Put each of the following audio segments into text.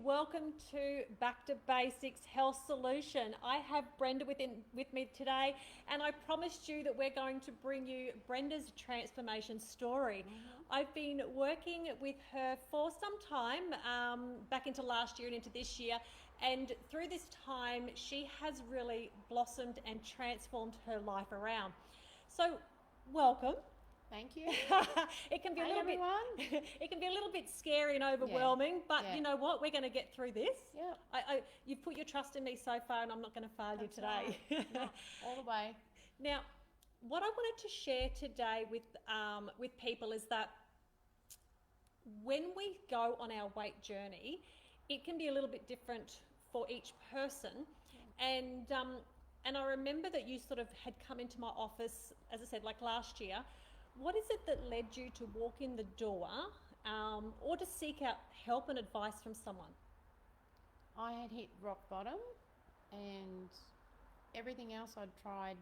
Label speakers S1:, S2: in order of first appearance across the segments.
S1: welcome to Back to Basics Health Solution. I have Brenda with me today, and I promised you that we're going to bring you Brenda's transformation story. I've been working with her for some time, back into last year and into this year, and through this time she has really blossomed and transformed her life around. So, welcome.
S2: Thank you.
S1: It can be
S2: Hey,
S1: a little
S2: everyone.
S1: bit. It can be a little bit scary and overwhelming, but
S2: yeah.
S1: you know what? We're going to get through this.
S2: Yeah.
S1: You've put your trust in me so far, and I'm not going to fail you
S2: That's
S1: today.
S2: right. No, all the way.
S1: Now, what I wanted to share today with people is that when we go on our weight journey, it can be a little bit different for each person, and I remember that you sort of had come into my office, as I said, like last year. What is it that led you to walk in the door, or to seek out help and advice from someone?
S2: I had hit rock bottom, and everything else I'd tried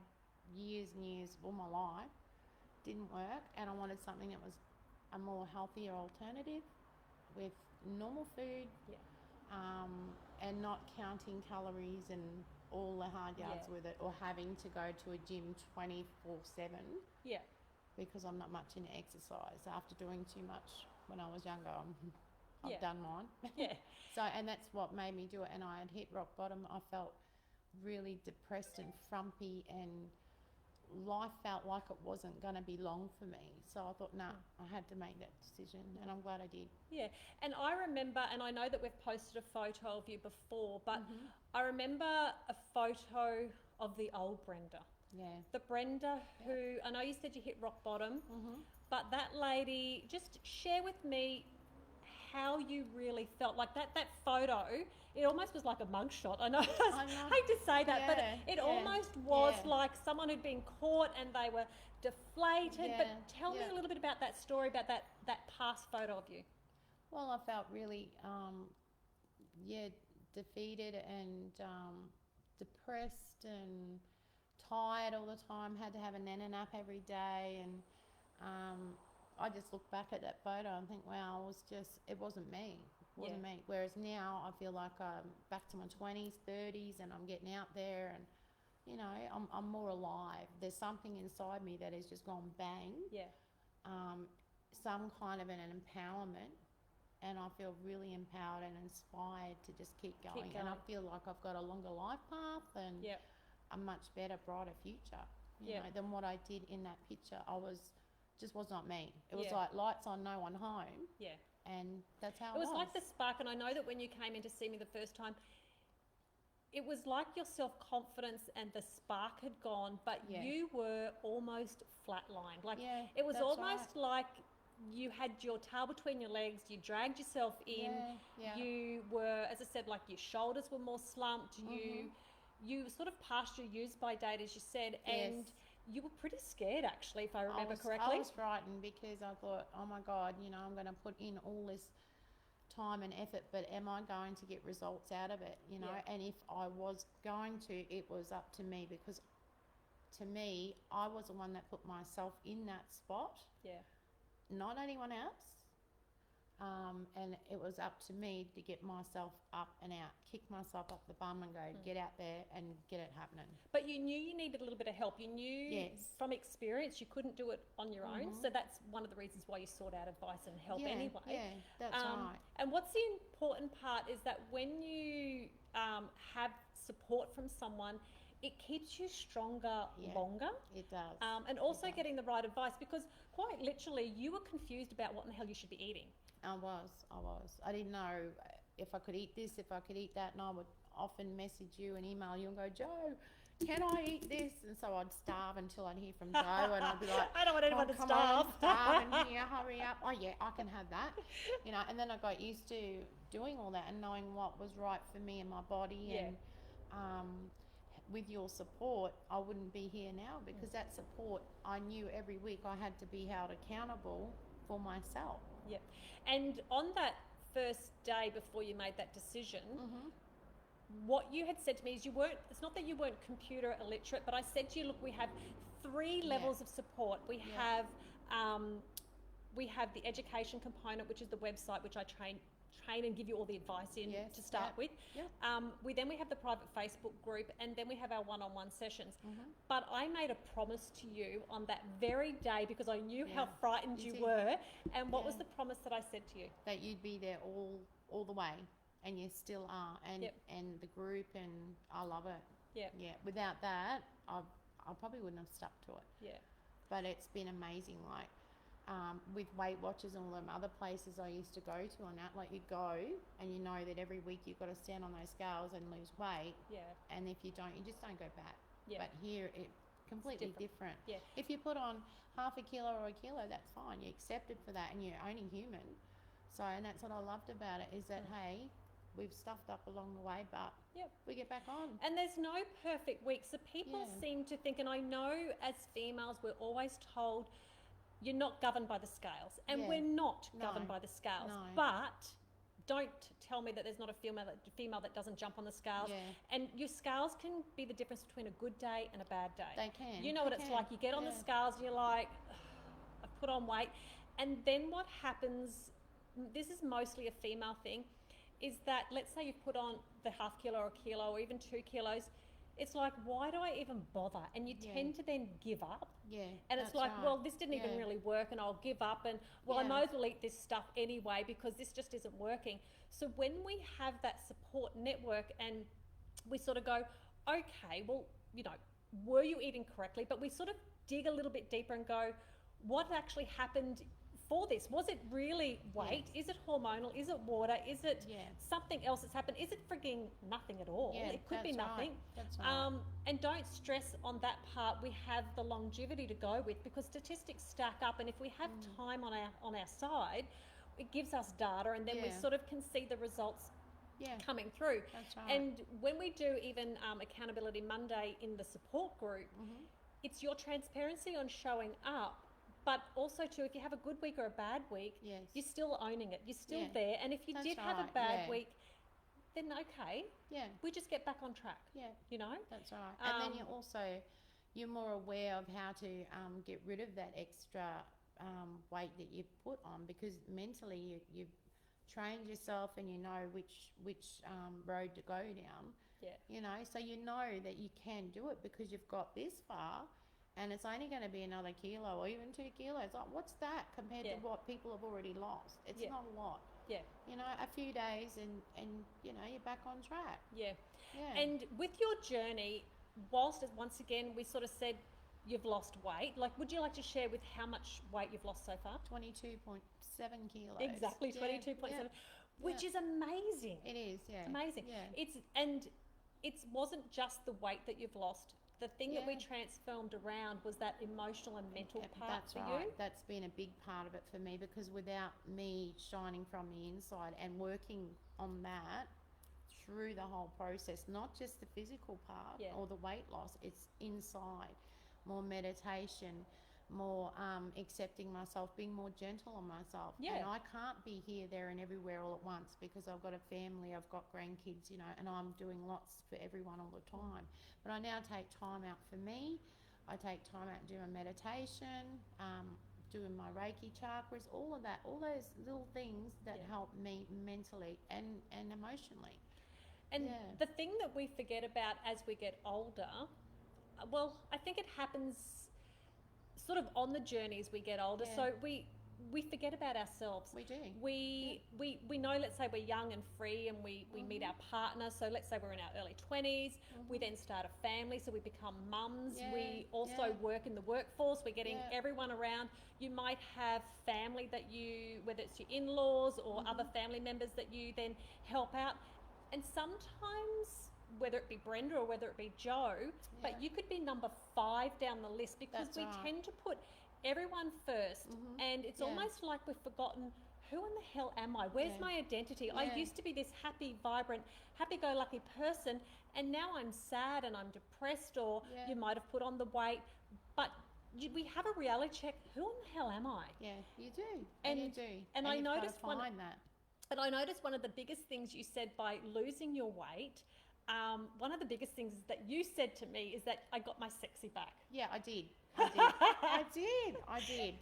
S2: years and years of all my life didn't work, and I wanted something that was a more healthier alternative with normal food, and not counting calories and all the hard yards with it, or having to go to a gym 24/7.
S1: Yeah.
S2: Because I'm not much into exercise. After doing too much when I was younger, I've done mine.
S1: Yeah.
S2: So, and that's what made me do it. And I had hit rock bottom. I felt really depressed and frumpy, and life felt like it wasn't going to be long for me. So I thought, nah, I had to make that decision, and I'm glad I did.
S1: Yeah, and I remember, and I know that we've posted a photo of you before, but I remember a photo of the old Brenda.
S2: Yeah.
S1: The Brenda who, I know you said you hit rock bottom, but that lady, just share with me how you really felt. Like that photo, it almost was like a mugshot. I know, I hate to say that, but it almost was like someone who'd been caught and they were deflated. But tell me a little bit about that story, about that past photo of you.
S2: Well, I felt really, defeated and depressed and tired all the time, had to have a nana nap every day, and I just look back at that photo and think, wow, it wasn't me. It wasn't me. Whereas now I feel like I'm back to my 20s, 30s, and I'm getting out there, and you know, I'm more alive. There's something inside me that has just gone bang.
S1: Yeah.
S2: Some kind of an empowerment, and I feel really empowered and inspired to just keep going. And I feel like I've got a longer life path and a much better, brighter future, you know, than what I did in that picture. Just was not me. It was like lights on, no one home. Yeah. And that's how it was.
S1: It was like the spark, and I know that when you came in to see me the first time, it was like your self-confidence and the spark had gone, but you were almost flatlined. Like it was almost like you had your tail between your legs, you dragged yourself in, you were, as I said, like your shoulders were more slumped, you sort of passed your use by date, as you said, and you were pretty scared, actually, if I remember correctly.
S2: I was frightened because I thought, oh my God, you know, I'm going to put in all this time and effort, but am I going to get results out of it, you know? And if I was going to, it was up to me, because to me, I was the one that put myself in that spot, not anyone else. And it was up to me to get myself up and out, kick myself up the bum and go, get out there and get it happening.
S1: But you knew you needed a little bit of help. You knew from experience you couldn't do it on your own. So that's one of the reasons why you sought out advice and help anyway.
S2: Yeah, that's right.
S1: And what's the important part is that when you have support from someone, it keeps you stronger longer.
S2: It does.
S1: And also getting the right advice, because quite literally you were confused about what in the hell you should be eating.
S2: I was. I didn't know if I could eat this, if I could eat that, and I would often message you and email you and go, Joe, can I eat this? And so I'd starve until I'd hear from Joe, and I'd be like,
S1: I don't want anyone to
S2: come
S1: starve.
S2: on, starve in here, hurry up. Oh yeah, I can have that. You know, and then I got used to doing all that and knowing what was right for me and my body, and with your support, I wouldn't be here now, because that support, I knew every week I had to be held accountable for myself.
S1: Yeah. And on that first day before you made that decision, what you had said to me is it's not that you weren't computer illiterate, but I said to you, look, we have 3 levels of support. We have the education component, which is the website, which I train train and give you all the advice in to start with.
S2: Yep.
S1: We have the private Facebook group, and then we have our one-on-one sessions.
S2: Mm-hmm.
S1: But I made a promise to you on that very day because I knew how frightened you
S2: did.
S1: were. And what was the promise that I said to you?
S2: That you'd be there all the way, and you still are. And the group, and I love it. Yeah. Without that, I probably wouldn't have stuck to it.
S1: Yeah.
S2: But it's been amazing. Like with Weight Watchers and all them other places I used to go to on that, like you go and you know that every week you've got to stand on those scales and lose weight.
S1: Yeah.
S2: And if you don't, you just don't go back.
S1: Yeah.
S2: But here it completely different.
S1: Yeah.
S2: If you put on half a kilo or a kilo, that's fine. You're accepted for that, and you're only human. So, and that's what I loved about it, is that hey, we've stuffed up along the way, but we get back on.
S1: And there's no perfect week. So people seem to think, and I know as females we're always told you're not governed by the scales, and we're not governed by the scales.
S2: No.
S1: But don't tell me that there's not a female that doesn't jump on the scales.
S2: Yeah.
S1: And your scales can be the difference between a good day and a bad day.
S2: They can.
S1: You know what it's like. You get on the scales and you're like, I've put on weight. And then what happens, this is mostly a female thing, is that let's say you've put on the half kilo or a kilo or even 2 kilos. It's like, why do I even bother? And you tend to then give up.
S2: Yeah.
S1: And it's like, well, this didn't even really work, and I'll give up, and I might as well eat this stuff anyway because this just isn't working. So when we have that support network and we sort of go, okay, well, were you eating correctly? But we sort of dig a little bit deeper and go, what actually happened for this? Was it really weight? Is it hormonal? Is it water? Is it something else that's happened? Is it frigging nothing at all? It could be nothing.
S2: That's right.
S1: And don't stress on that part. We have the longevity to go with, because statistics stack up, and if we have time on our side, it gives us data, and then we sort of can see the results coming through.
S2: That's right.
S1: And when we do even Accountability Monday in the support group, it's your transparency on showing up. But also too, if you have a good week or a bad week, you're still owning it. You're still there. And if you did have a bad week, then okay. Yeah. We just get back on track. Yeah.
S2: That's right. And then you're more aware of how to get rid of that extra weight that you've put on, because mentally you've trained yourself and you know which road to go down. Yeah. So you know that you can do it because you've got this far. And it's only going to be another kilo or even 2 kilos. Like, what's that compared to what people have already lost? It's not a lot. Yeah. A few days and you're back on track. Yeah. Yeah. And with your journey, whilst once again we sort of said you've lost weight, like, would you like to share with how much weight you've lost so far? 22.7 kilos. Exactly, 22.7, which is amazing. It is, yeah. It's amazing. Yeah. It wasn't just the weight that you've lost. The thing that we transformed around was that emotional and mental part for you. That's been a big part of it for me, because without me shining from the inside and working on that through the whole process, not just the physical part or the weight loss, it's inside. More meditation, more accepting myself, being more gentle on myself. And I can't be here, there and everywhere all at once, because I've got a family, I've got grandkids, and I'm doing lots for everyone all the time. But I now take time out for me. I take time out and do my meditation, doing my Reiki chakras, all of that, all those little things that help me mentally and emotionally. And the thing that we forget about as we get older, well, I think it happens sort of on the journey as we get older. So we forget about ourselves. We do. We know, let's say we're young and free and we meet our partner. So let's say we're in our early 20s. We then start a family, so we become mums. We also work in the workforce. We're getting everyone around. You might have family that whether it's your in-laws or other family members that you then help out. And sometimes, whether it be Brenda or whether it be Joe, but you could be number 5 down the list, because we tend to put everyone first, and it's almost like we've forgotten, who in the hell am I? Where's my identity? I used to be this happy, vibrant, happy-go-lucky person, and now I'm sad and I'm depressed, or you might have put on the weight, but we have a reality check. Who in the hell am I? Yeah, you do. And you do. And I noticed And I noticed one of the biggest things you said by losing your weight, one of the biggest things that you said to me is that I got my sexy back. Yeah, I did. I did. I did.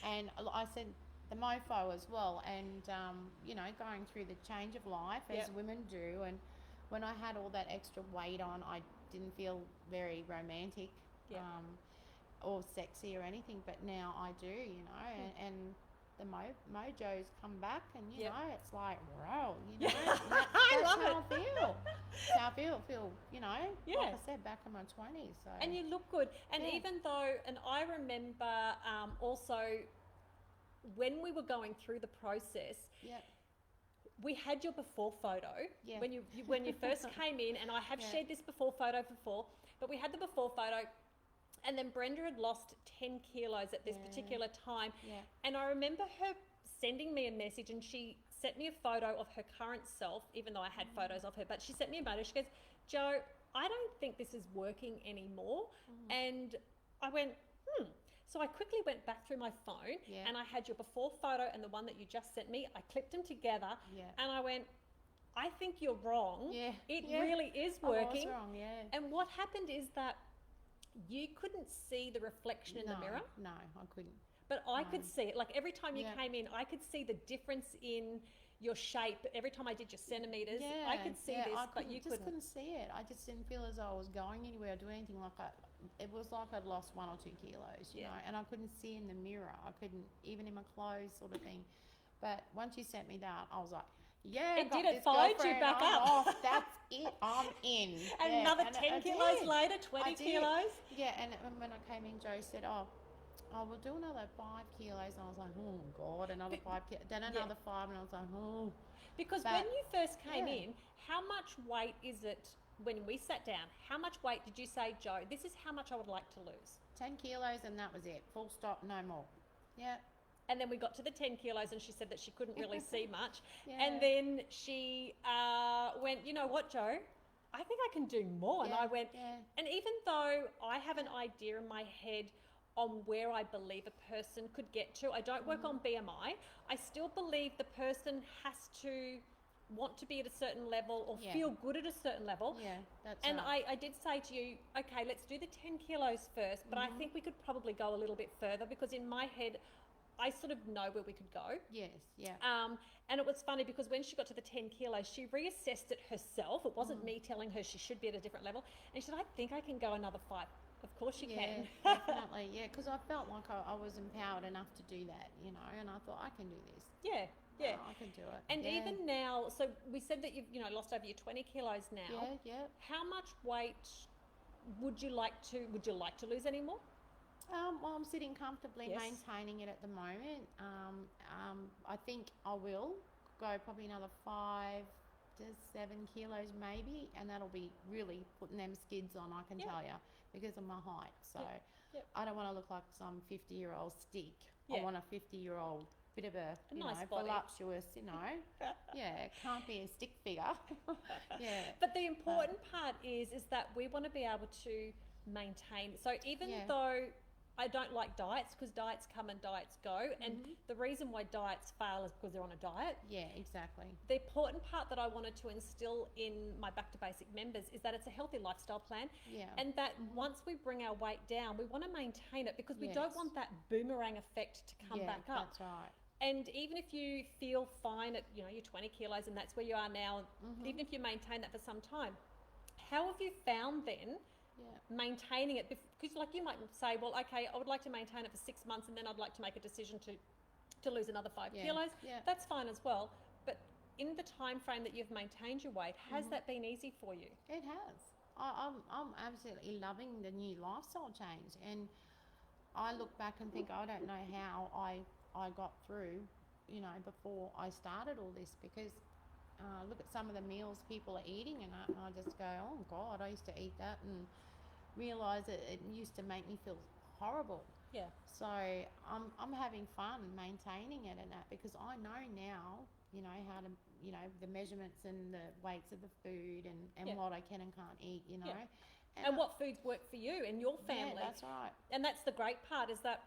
S2: And I said the mofo as well, and you know, going through the change of life as women do, and when I had all that extra weight on, I didn't feel very romantic or sexy or anything, but now I do, you know, and the mojo's come back, and you know, it's like, wow, you know, that's
S1: love
S2: how I feel. That's how I feel, you know, like I said, back in my 20s. So.
S1: And you look good. And even though, and I remember also when we were going through the process, we had your before photo when you first came in, and I have shared this before photo before, but we had the before photo, and then Brenda had lost 10 kilos at this particular time. And I remember her sending me a message, and she sent me a photo of her current self, even though I had photos of her, but she sent me a photo. She goes, Jo, I don't think this is working anymore. And I went, So I quickly went back through my phone and I had your before photo and the one that you just sent me. I clipped them together and I went, I think you're wrong. It really is working.
S2: I was wrong,
S1: And what happened is that you couldn't see the reflection in the mirror.
S2: No, I couldn't.
S1: But I could see it. Like every time you came in, I could see the difference in your shape. Every time I did your centimetres, I could see this, but you
S2: couldn't see it. I just didn't feel as though I was going anywhere or doing anything like that. It was like I'd lost 1 or 2 kilos, you know, and I couldn't see in the mirror. I couldn't, even in my clothes sort of thing. But once you sent me that, I was like,
S1: it fired you back up.
S2: Off. That's it. I'm in.
S1: And another 10 kilos later, 20 kilos.
S2: Yeah, and when I came in, Joe said, oh, we'll do another 5 kilos. And I was like, oh, God, another 5 kilos. Then another 5, and I was like, oh.
S1: Because when you first came in, how much weight is it, when we sat down, how much weight did you say, Jo, this is how much I would like to lose?
S2: 10 kilos, and that was it. Full stop, no more. Yeah.
S1: And then we got to the 10 kilos and she said that she couldn't really see much. And then she went, you know what, Jo? I think I can do more. And I went, and even though I have an idea in my head on where I believe a person could get to, I don't work on BMI. I still believe the person has to want to be at a certain level or feel good at a certain level.
S2: Yeah, that's
S1: and
S2: right.
S1: I did say to you, okay, let's do the 10 kilos first, but I think we could probably go a little bit further because in my head, I sort of know where we could go.
S2: Yes, yeah.
S1: And it was funny because when she got to the 10 kilos, she reassessed it herself. It wasn't me telling her she should be at a different level. And she said, I think I can go another 5. Of course you can.
S2: Definitely, because I felt like I was empowered enough to do that, you know, and I thought, I can do this.
S1: Yeah.
S2: I can do it.
S1: And even now, so we said that you've lost over your 20 kilos now.
S2: Yeah.
S1: How much weight would you like to lose any more?
S2: Well, I'm sitting comfortably maintaining it at the moment. I think I will go probably another 5 to 7 kilos maybe, and that'll be really putting them skids on, I can tell you, because of my height. So I don't want to look like some 50-year-old stick. I want a 50-year-old bit of a
S1: nice body.
S2: voluptuous, can't be a stick figure.
S1: But the important part is that we want to be able to maintain. So even though I don't like diets, because diets come and diets go, and the reason why diets fail is because they're on a diet.
S2: Yeah, exactly.
S1: The important part that I wanted to instill in my Back to Basic members is that it's a healthy lifestyle plan, and that once we bring our weight down, we want to maintain it because we don't want that boomerang effect to come back up.
S2: That's right.
S1: And even if you feel fine at your 20 kilos and that's where you are now, even if you maintain that for some time, how have you found then maintaining it? Because like you might say, well, okay, I would like to maintain it for 6 months and then I'd like to make a decision to lose another 5 kilos. That's fine as well. But in the time frame that you've maintained your weight, has that been easy for you?
S2: It has. I'm absolutely loving the new lifestyle change, and I look back and think I don't know how I got through, before I started all this, because look at some of the meals people are eating and I just go, oh God, I used to eat that, and realise that it used to make me feel horrible.
S1: Yeah.
S2: So I'm having fun maintaining it and that, because I know now, how to, the measurements and the weights of the food and what I can and can't eat,
S1: And what foods work for you and your family.
S2: Yeah, that's right.
S1: And that's the great part, is that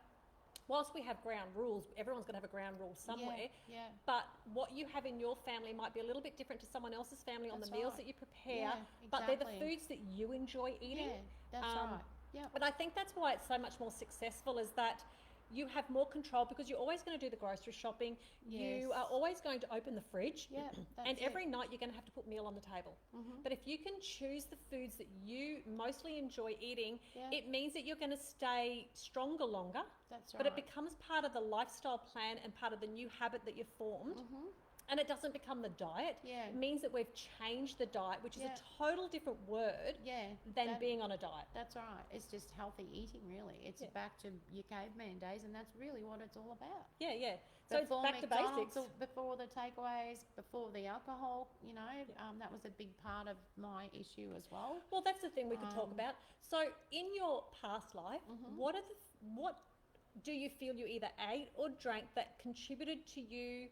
S1: whilst we have ground rules, everyone's going to have a ground rule somewhere.
S2: Yeah.
S1: But what you have in your family might be a little bit different to someone else's family on the meals that you prepare.
S2: Yeah,
S1: but they're the foods that you enjoy eating.
S2: Yeah, that's right. Yeah.
S1: But I think that's why it's so much more successful, is that you have more control because you're always going to do the grocery shopping. You are always going to open the fridge.
S2: Yeah,
S1: and every night you're going to have to put meal on the table. But if you can choose the foods that you mostly enjoy eating, it means that you're going to stay stronger longer.
S2: That's right.
S1: But it becomes part of the lifestyle plan and part of the new habit that you've formed. And it doesn't become the diet.
S2: Yeah.
S1: It means that we've changed the diet, which is a total different word than being on a diet.
S2: That's right. It's just healthy eating, really. It's back to your caveman days, and that's really what it's all about.
S1: Yeah, yeah. So
S2: Before
S1: it's back
S2: McDonald's,
S1: to basics.
S2: before the takeaways, before the alcohol, you know, that was a big part of my issue as well.
S1: Well, that's the thing we could talk about. So in your past life, what do you feel you either ate or drank that contributed to you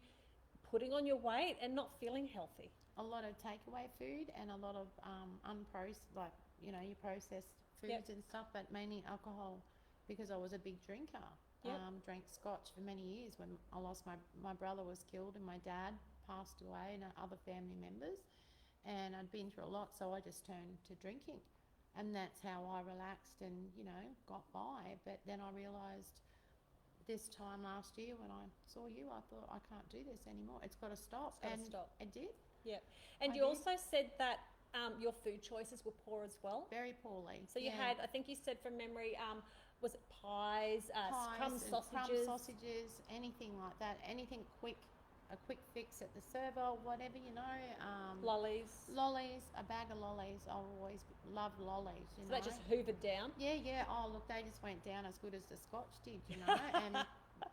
S1: putting on your weight and not feeling healthy?
S2: A lot of takeaway food and a lot of unprocessed, like, you know, your processed foods and stuff, but mainly alcohol because I was a big drinker. Drank scotch for many years when I lost my brother was killed and my dad passed away and other family members, and I'd been through a lot, so I just turned to drinking, and that's how I relaxed and, you know, got by. But then I realised this time last year when I saw you, I thought, I can't do this anymore. It's got to stop. It did.
S1: Yeah. And you also said that your food choices were poor as well.
S2: Very poorly.
S1: So you had, I think you said from memory, was it pies, crumb sausages?
S2: Anything like that. Anything quick, a quick fix at the servo, whatever, you know.
S1: Lollies,
S2: a bag of lollies. I always loved lollies. You know.
S1: That just hoovered down.
S2: Yeah. Oh, look, they just went down as good as the scotch did, you know. And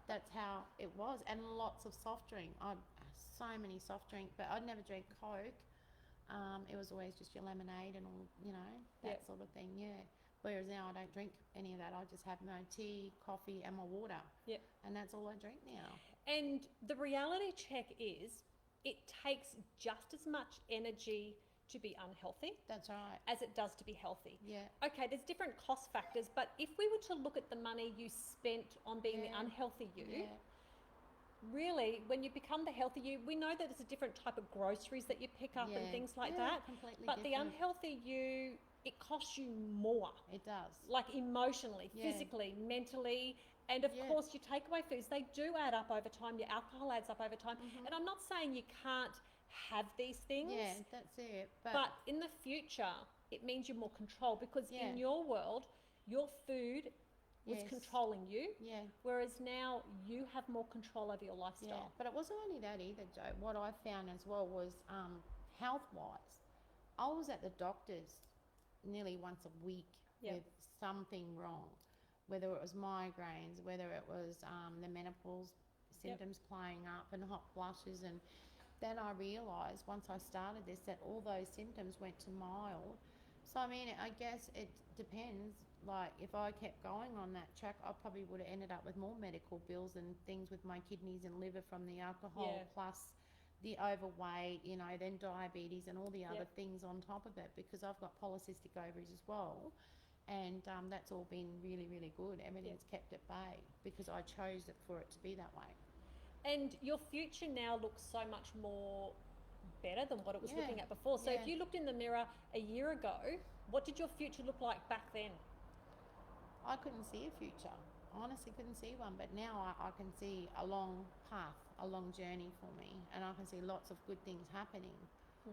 S2: that's how it was. And lots of soft drink. So many soft drink, but I'd never drink Coke. It was always just your lemonade and all, you know, that sort of thing. Yeah. Whereas now I don't drink any of that. I just have my tea, coffee, and my water. Yep. And that's all I drink now.
S1: And the reality check is, it takes just as much energy to be unhealthy.
S2: That's right.
S1: As it does to be healthy.
S2: Yeah.
S1: Okay, there's different cost factors, but if we were to look at the money you spent on being the unhealthy you, really, when you become the healthy you, we know that there's a different type of groceries that you pick up and things like that.
S2: Completely
S1: but
S2: different.
S1: The unhealthy you, it costs you more.
S2: It does.
S1: Like emotionally, physically, mentally, and of course your takeaway foods, they do add up over time. Your alcohol adds up over time. And I'm not saying you can't have these things.
S2: Yeah, that's it.
S1: But in the future, it means you're more controlled because in your world, your food was controlling you, whereas now you have more control over your lifestyle.
S2: Yeah, but it wasn't only that either, Jo. What I found as well was health-wise, I was at the doctor's nearly once a week with something wrong, whether it was migraines, whether it was the menopause symptoms playing up and hot flushes. And then I realised once I started this that all those symptoms went to mild. So, I mean, I guess it depends. Like, if I kept going on that track, I probably would have ended up with more medical bills and things with my kidneys and liver from the alcohol, plus the overweight, you know, then diabetes and all the other things on top of it, because I've got polycystic ovaries as well. And that's all been really, really good. Everything's kept at bay because I chose it for it to be that way.
S1: And your future now looks so much more better than what it was looking at before. So if you looked in the mirror a year ago, what did your future look like back then?
S2: I couldn't see a future. I honestly couldn't see one, but now I can see a long path, a long journey for me, and I can see lots of good things happening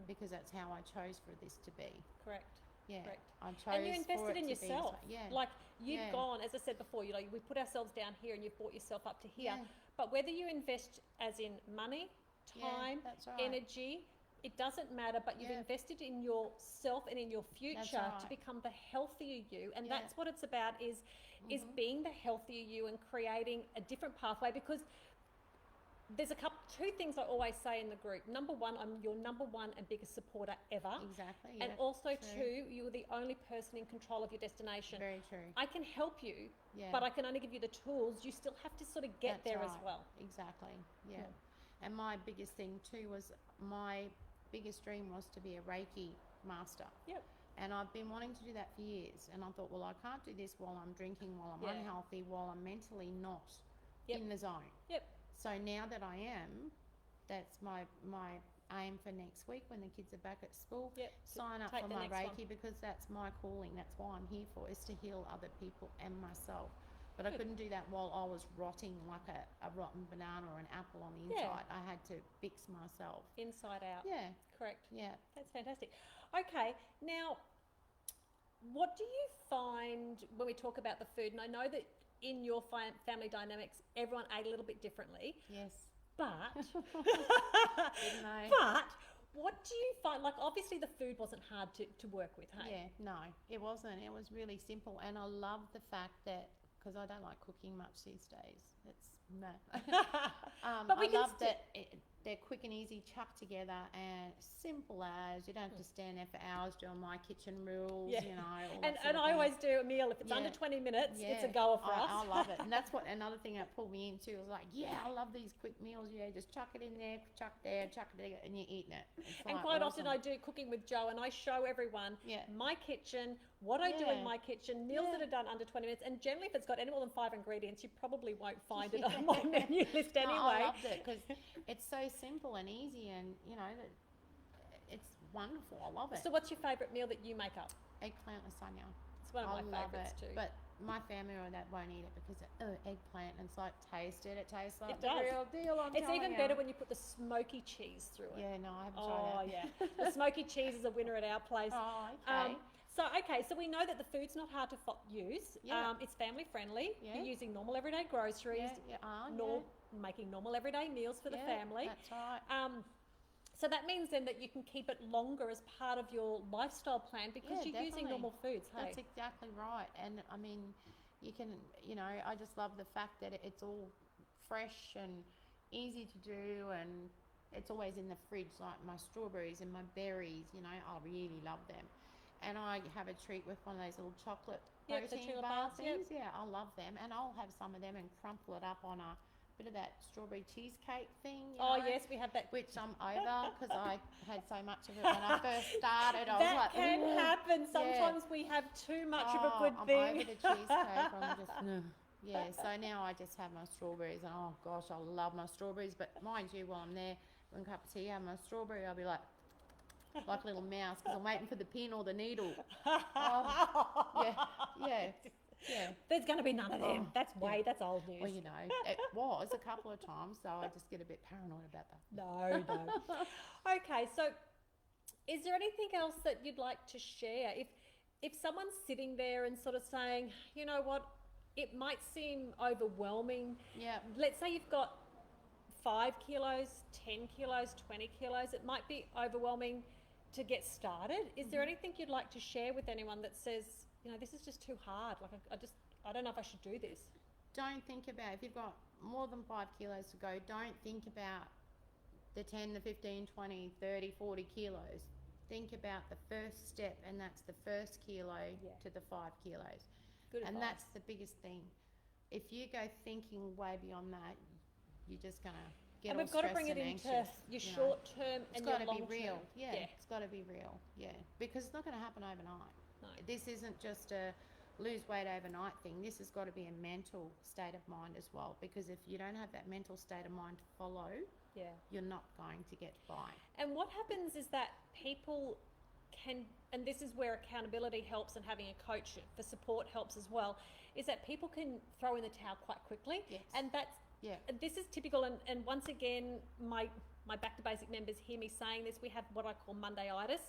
S2: because that's how I chose for this to be.
S1: Correct.
S2: Yeah.
S1: Correct.
S2: I chose
S1: and you invested in yourself. Like you've
S2: Yeah.
S1: gone, as I said before, you know, we put ourselves down here and you've brought yourself up to here. But whether you invest as in money, time,
S2: that's right.
S1: energy, it doesn't matter, but you've invested in yourself and in your future to become the healthier you. And that's what it's about, is being the healthier you and creating a different pathway. Because there's two things I always say in the group. Number one, I'm your number one and biggest supporter ever.
S2: Exactly.
S1: And also two, you're the only person in control of your destination.
S2: Very true.
S1: I can help you, but I can only give you the tools. You still have to sort of get there as well.
S2: Exactly. Yeah. And my biggest thing too was my biggest dream was to be a Reiki master. Yep. And I've been wanting to do that for years. And I thought, well, I can't do this while I'm drinking, while I'm unhealthy, while I'm mentally not in the zone. Yep. So now that I am, that's my aim for next week when the kids are back at school. Yep. Sign up for my Reiki because that's my calling. That's why I'm here for, is to heal other people and myself. But I couldn't do that while I was rotting like a rotten banana or an apple on the inside. I had to fix myself.
S1: Inside out.
S2: Yeah.
S1: Correct.
S2: Yeah.
S1: That's fantastic. Okay, now, what do you find when we talk about the food? And I know that in your family dynamics, everyone ate a little bit differently.
S2: Yes.
S1: But,
S2: Didn't they?
S1: but what do you find? Like, obviously, the food wasn't hard to work with, hey?
S2: Yeah, no, it wasn't. It was really simple. And I love the fact that, because I don't like cooking much these days. It's no.
S1: But we
S2: I
S1: can
S2: love that they're quick and easy, chucked together, and simple as. You don't have to stand there for hours doing my kitchen rules, you know. All that
S1: And
S2: sort of
S1: I
S2: thing.
S1: always do a meal. If it's under 20 minutes, it's a goer for us.
S2: I love it. And that's what another thing that pulled me into was like, yeah, I love these quick meals. Yeah, just chuck it in there, chuck there, chuck it there, and you're eating it. It's
S1: And
S2: like
S1: quite
S2: awesome.
S1: often I do cooking with Joe, and I show everyone my kitchen, what I do in my kitchen, meals that are done under 20 minutes. And generally, if it's got any more than 5 ingredients, you probably won't find it on my menu list anyway.
S2: No, I loved it because it's so simple and easy, and you know, it's wonderful. I love it.
S1: So what's your favourite meal that you make up?
S2: Eggplant lasagna.
S1: It's one of my
S2: love
S1: favourites
S2: it,
S1: too.
S2: but my family or that won't eat it because eggplant, and it's like taste it. It tastes like
S1: It
S2: the
S1: does.
S2: real deal.
S1: It's even better when you put the smoky cheese through it.
S2: Yeah, no, I haven't tried that.
S1: Oh yeah, the smoky cheese is a winner at our place.
S2: Oh, okay.
S1: So we know that the food's not hard to use.
S2: Yeah.
S1: It's family friendly.
S2: Yeah.
S1: You're using normal everyday groceries. Making normal everyday meals for the family.
S2: That's right.
S1: So that means then that you can keep it longer as part of your lifestyle plan because you're using normal foods. Hey?
S2: That's exactly right. And I mean, you can, you know, I just love the fact that it's all fresh and easy to do, and it's always in the fridge, like my strawberries and my berries, you know, I really love them. And I have a treat with one of those little chocolate protein bar things. Yeah, I love them. And I'll have some of them and crumple it up on a bit of that strawberry cheesecake thing. You know,
S1: yes, we have that.
S2: Which I'm over because I had so much of it when I first started. I was
S1: that
S2: like,
S1: can happen. Sometimes we have too much of a good thing.
S2: I'm over the cheesecake. I'm just, no. Yeah, so now I just have my strawberries, and oh gosh, I love my strawberries. But mind you, while I'm there, one cup of tea, have my strawberry, I'll be like a little mouse because I'm waiting for the pin or the needle. Yeah.
S1: There's going to be none of them. That's old news.
S2: Well, you know, it was a couple of times, so I just get a bit paranoid about that.
S1: No. Okay, so is there anything else that you'd like to share? If someone's sitting there and sort of saying, you know what, it might seem overwhelming.
S2: Yeah.
S1: Let's say you've got 5 kilos, 10 kilos, 20 kilos. It might be overwhelming to get started. Is there anything you'd like to share with anyone that says, you know, this is just too hard. Like, I don't know if I should do this.
S2: Don't think about, if you've got more than 5 kilos to go, don't think about the 10, the 15, 20, 30, 40 kilos. Think about the first step, and that's the first kilo to the 5 kilos.
S1: Good
S2: and
S1: advice.
S2: that's the biggest thing. If you go thinking way beyond that, you're just going to get
S1: and
S2: all
S1: we've got to
S2: stressed
S1: bring it
S2: and
S1: into
S2: anxious,
S1: your
S2: you know.
S1: short term and your long term.
S2: It's got to be real. Yeah, it's got to be real. Yeah, because it's not going to happen overnight.
S1: No.
S2: This isn't just a lose weight overnight thing. This has got to be a mental state of mind as well, because if you don't have that mental state of mind to follow, you're not going to get by.
S1: And what happens is that people can, and this is where accountability helps and having a coach for support helps as well, is that people can throw in the towel quite quickly.
S2: Yes.
S1: And that's, this is typical, and once again, my Back to Basic members hear me saying this, we have what I call Monday-itis.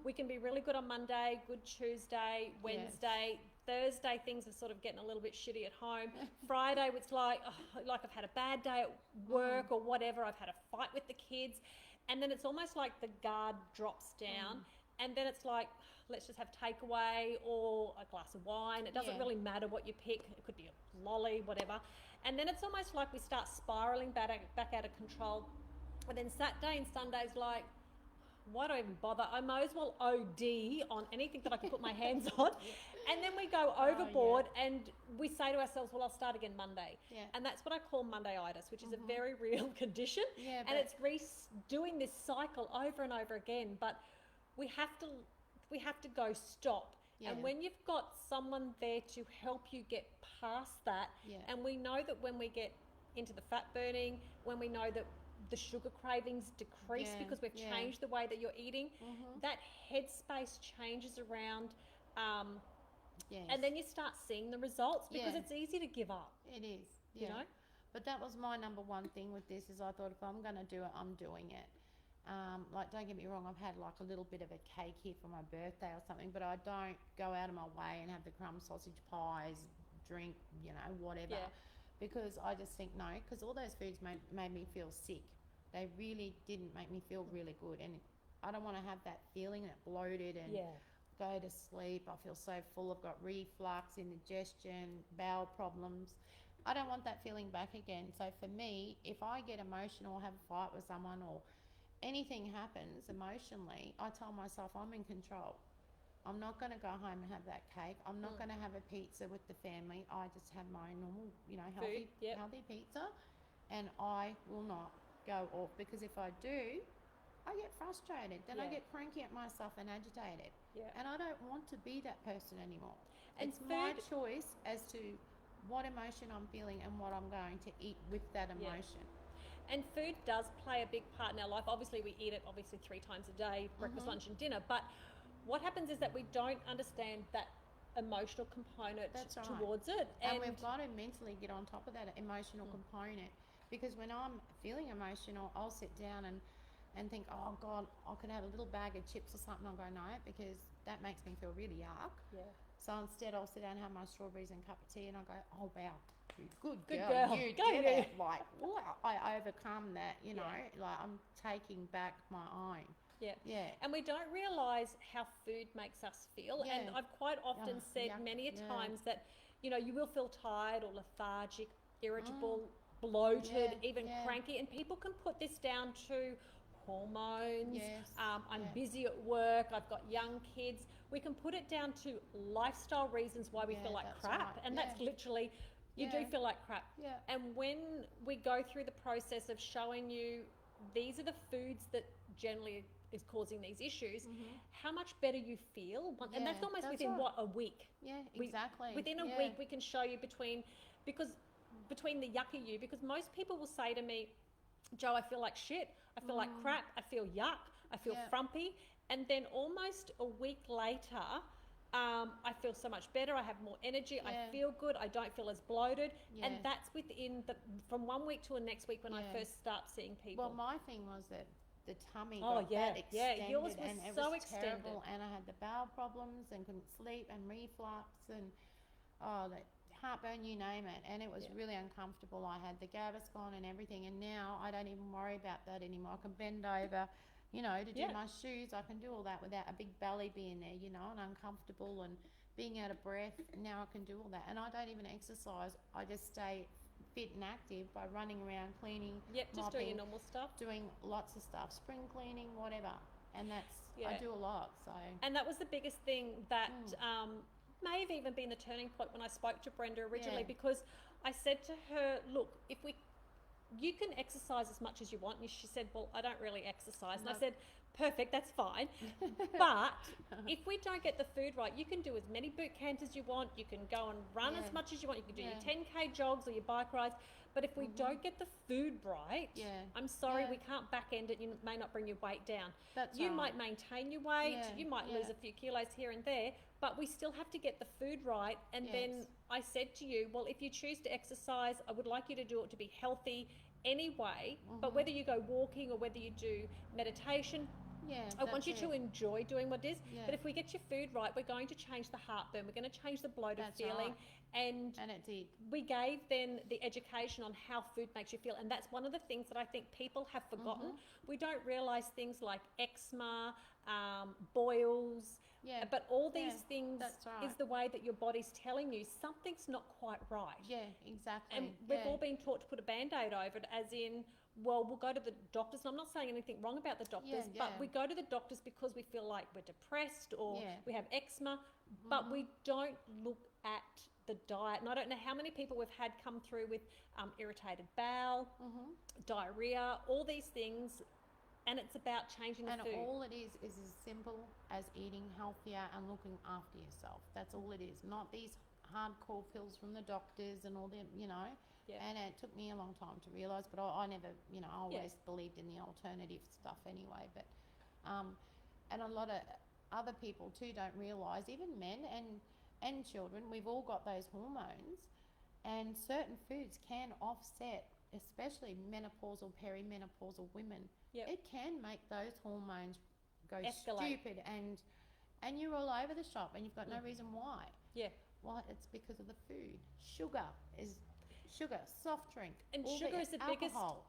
S1: We can be really good on Monday, good Tuesday, Wednesday, Thursday, things are sort of getting a little bit shitty at home. Friday, it's like I've had a bad day at work or whatever, I've had a fight with the kids, and then it's almost like the guard drops down, and then it's like, let's just have takeaway or a glass of wine. It doesn't really matter what you pick. It could be a lolly, whatever. And then it's almost like we start spiraling back out of control. And then Saturday and Sunday's like, why do I even bother? I might as well OD on anything that I can put my hands on. And then we go overboard and we say to ourselves, well, I'll start again Monday. And that's what I call Monday-itis, which is a very real condition. And it's doing this cycle over and over again. But we have to go stop. And when you've got someone there to help you get past that, and we know that when we get into the fat burning, when we know that the sugar cravings decrease because we've changed the way that you're eating, that headspace changes around
S2: Yes.
S1: And then you start seeing the results because it's easy to give up.
S2: It is.
S1: You know?
S2: But that was my number one thing with this is I thought if I'm going to do it, I'm doing it. Like, don't get me wrong, I've had like a little bit of a cake here for my birthday or something, but I don't go out of my way and have the crumb sausage pies, drink, you know, whatever.
S1: Yeah.
S2: Because I just think, no, because all those foods made me feel sick. They really didn't make me feel really good. And I don't want to have that feeling, that bloated and go to sleep. I feel so full. I've got reflux, indigestion, bowel problems. I don't want that feeling back again. So for me, if I get emotional or have a fight with someone or anything happens emotionally, I tell myself I'm in control. I'm not going to go home and have that cake. I'm not going to have a pizza with the family. I just have my normal, you know, healthy pizza, and I will not go off, because if I do, I get frustrated. Then I get cranky at myself and agitated. Yeah. And I don't want to be that person anymore. And it's my choice as to what emotion I'm feeling and what I'm going to eat with that emotion.
S1: And food does play a big part in our life. Obviously, we eat it 3 times a day, breakfast, lunch and dinner. But what happens is that we don't understand that emotional component towards it.
S2: And we've got to mentally get on top of that emotional component. Because when I'm feeling emotional, I'll sit down and think, oh God, I could have a little bag of chips or something. I'll go, no, because that makes me feel really yuck. Yeah. So instead I'll sit down and have my strawberries and a cup of tea, and I'll go, oh wow, good girl. You did it. Like, wow, I overcome that, you know, like I'm taking back my own. Yeah. Yeah.
S1: And we don't realise how food makes us feel. Yeah. And I've quite often said many a times that, you know, you will feel tired or lethargic, irritable, bloated, even cranky. And people can put this down to hormones. Yes. I'm busy at work. I've got young kids. We can put it down to lifestyle reasons why we feel like crap. Right. And that's literally, you do feel like crap. Yeah. And when we go through the process of showing you these are the foods that generally is causing these issues, how much better you feel. And that's almost within a week.
S2: Yeah, exactly.
S1: Within a week we can show you between the yucky you, because most people will say to me, Jo, I feel like shit, I feel like crap, I feel yuck, I feel frumpy, and then almost a week later I feel so much better, I have more energy, I feel good, I don't feel as bloated, and that's within from 1 week to the next week when I first start seeing people.
S2: Well, my thing was that the tummy got that extended,
S1: yours was
S2: and it
S1: so
S2: was
S1: extended.
S2: Terrible, and I had the bowel problems and couldn't sleep and reflux and the heartburn, you name it, and it was really uncomfortable. I had the Gaviscon and everything, and now I don't even worry about that anymore. I can bend over, you know, to do my shoes. I can do all that without a big belly being there, you know, and uncomfortable and being out of breath. Now I can do all that, and I don't even exercise. I just stay fit and active by running around, cleaning,
S1: just
S2: mopping,
S1: doing your normal stuff,
S2: doing lots of stuff, spring cleaning, whatever, and that's I do a lot. So,
S1: and that was the biggest thing that may have even been the turning point when I spoke to Brenda originally, because I said to her, look, you can exercise as much as you want, and she said, well, I don't really exercise. And I said, perfect, that's fine. But if we don't get the food right, you can do as many boot camps as you want, you can go and run as much as you want, you can do your 10K jogs or your bike rides, but if we don't get the food right, I'm sorry, we can't back end it. You may not bring your weight down. You might maintain your weight, you might lose a few kilos here and there, but we still have to get the food right. And then I said to you, well, if you choose to exercise, I would like you to do it to be healthy anyway, but whether you go walking or whether you do meditation, I want you to enjoy doing what it is. But if we get your food right, we're going to change the heartburn, we're going to change the bloated feeling. And
S2: it did.
S1: We gave then the education on how food makes you feel, and that's one of the things that I think people have forgotten. We don't realise things like eczema, boils, but all these things is the way that your body's telling you something's not quite right.
S2: Yeah, exactly.
S1: And we've all been taught to put a Band-Aid over it, as in, well, we'll go to the doctors, and I'm not saying anything wrong about the doctors, but we go to the doctors because we feel like we're depressed or we have eczema, but we don't look at the diet. And I don't know how many people we've had come through with irritated bowel, diarrhea, all these things, and it's about changing the food.
S2: And all it is as simple as eating healthier and looking after yourself. That's all it is. Not these hardcore pills from the doctors and all them, you know. Yeah. And it took me a long time to realise, but I never, you know, I always believed in the alternative stuff anyway. But, and a lot of other people too don't realise, even men and and children, we've all got those hormones, and certain foods can offset, especially menopausal, perimenopausal women.
S1: Yep.
S2: It can make those hormones go
S1: Escalate.
S2: stupid, and you're all over the shop, and you've got no reason why.
S1: Yeah.
S2: Well, it's because of the food. Sugar, soft drink,
S1: And
S2: all
S1: sugar
S2: the
S1: is the biggest,
S2: alcohol.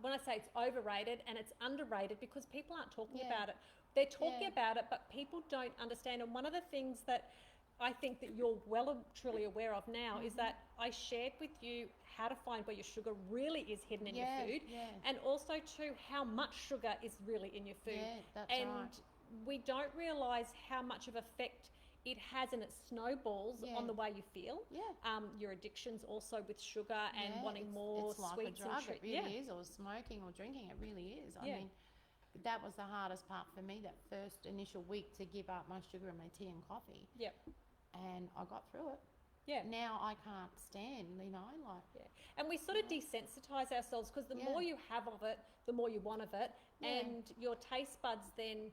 S1: when I say it's overrated and it's underrated, because people aren't talking
S2: Yeah.
S1: about it. They're talking
S2: Yeah.
S1: about it, but people don't understand. And one of the things that I think that you're well and truly aware of now is that I shared with you how to find where your sugar really is hidden in your food, and also too how much sugar is really in your food.
S2: Yeah, that's
S1: and
S2: right.
S1: we don't realise how much of effect it has, and it snowballs on the way you feel.
S2: Yeah.
S1: Your addictions also with sugar and wanting more
S2: it's like
S1: sweets
S2: a drug.
S1: and treats.
S2: It really is, or smoking or drinking. It really is. I mean, that was the hardest part for me, that first initial week, to give up my sugar and my tea and coffee.
S1: Yep.
S2: And I got through it.
S1: Yeah.
S2: Now I can't stand, like.
S1: Yeah. And we sort of desensitize ourselves, because the more you have of it, the more you want of it, and your taste buds then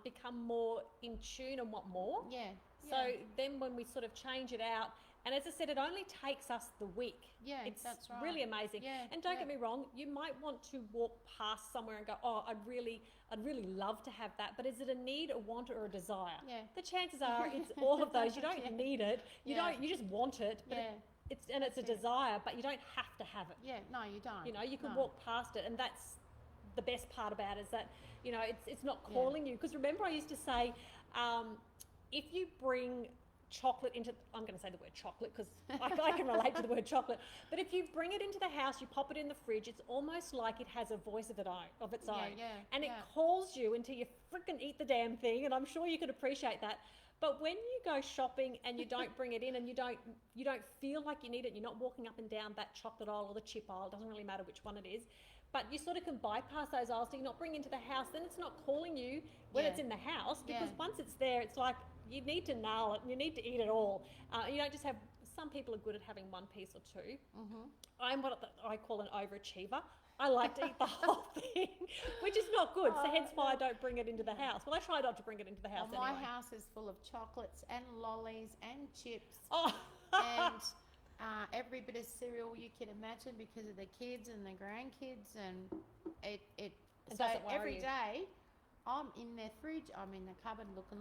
S1: become more in tune and want more.
S2: Yeah.
S1: So then when we sort of change it out, and as I said, it only takes us the week.
S2: Yeah,
S1: it's
S2: that's right.
S1: really amazing.
S2: Yeah,
S1: and don't get me wrong, you might want to walk past somewhere and go, oh, I'd really love to have that. But is it a need, a want, or a desire?
S2: Yeah.
S1: The chances are it's all of those. You don't need it. You just want it. But it's a desire, but you don't have to have it.
S2: Yeah, no, you don't.
S1: You know, you can walk past it, and that's the best part about it, is that, you know, it's not calling you. Because remember, I used to say, if you bring chocolate into, I'm going to say the word chocolate because I can relate to the word chocolate, but if you bring it into the house, you pop it in the fridge, it's almost like it has a voice of its own. And it calls you until you freaking eat the damn thing, and I'm sure you could appreciate that. But when you go shopping and you don't bring it in, and you don't feel like you need it, you're not walking up and down that chocolate aisle or the chip aisle, doesn't really matter which one it is, but you sort of can bypass those aisles, so you're not bringing into the house, then it's not calling you when it's in the house, because once it's there, it's like you need to nail it and you need to eat it all. You don't just have, some people are good at having one piece or two. I'm what I call an overachiever. I like to eat the whole thing, which is not good. So hence why I don't bring it into the house. Well, I try not to bring it into the house anyway.
S2: My house is full of chocolates and lollies and chips and every bit of cereal you can imagine, because of the kids and the grandkids, and it so every day I'm in their fridge, I'm in the cupboard looking,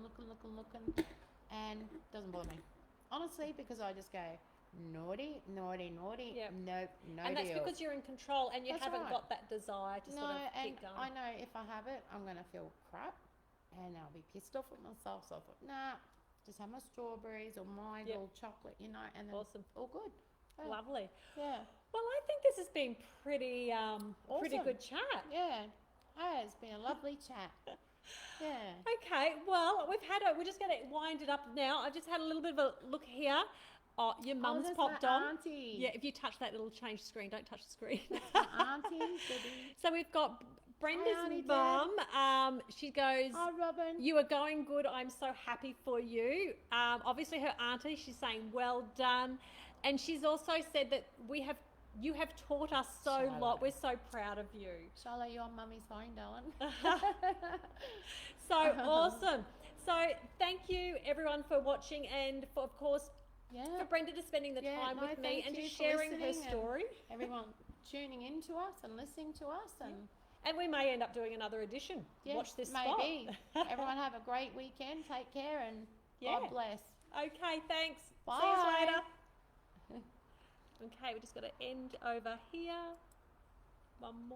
S2: and it doesn't bother me. Honestly, because I just go, naughty, nope, no
S1: And that's
S2: deal.
S1: because you're in control, and you
S2: That's
S1: haven't
S2: right.
S1: got that desire to sort of keep going.
S2: I know if I have it, I'm going to feel crap, and I'll be pissed off at myself. So I thought, nah, just have my strawberries or my little chocolate, you know, and then
S1: Awesome.
S2: all good. Yeah.
S1: Lovely.
S2: Yeah.
S1: Well, I think this has been pretty
S2: Awesome.
S1: good chat.
S2: Yeah. Oh, it's been a lovely chat. Yeah.
S1: Okay, well, we're just going to wind it up now. I've just had a little bit of a look here. Oh, your mum's
S2: that's
S1: popped
S2: my
S1: on.
S2: auntie.
S1: Yeah, if you touch that, it'll change screen. Don't touch the screen.
S2: Auntie, Debbie.
S1: So we've got Brenda's
S2: Auntie
S1: mum. She goes,
S2: Hi, Robin.
S1: you are going good. I'm so happy for you. Obviously, her auntie, she's saying, well done. And she's also said that you have taught us so
S2: Charlotte.
S1: lot. We're so proud of you.
S2: Charlotte, you're on mummy's phone, darling.
S1: So awesome. So thank you everyone for watching, and for, of course, for Brenda to spending the time with me and just sharing her story.
S2: Everyone tuning in to us and listening to us,
S1: and we may end up doing another edition. Watch this
S2: maybe.
S1: spot.
S2: Everyone have a great weekend. Take care, and God bless.
S1: Okay, thanks.
S2: Bye.
S1: See you later. Okay, we just got to end over here. One more.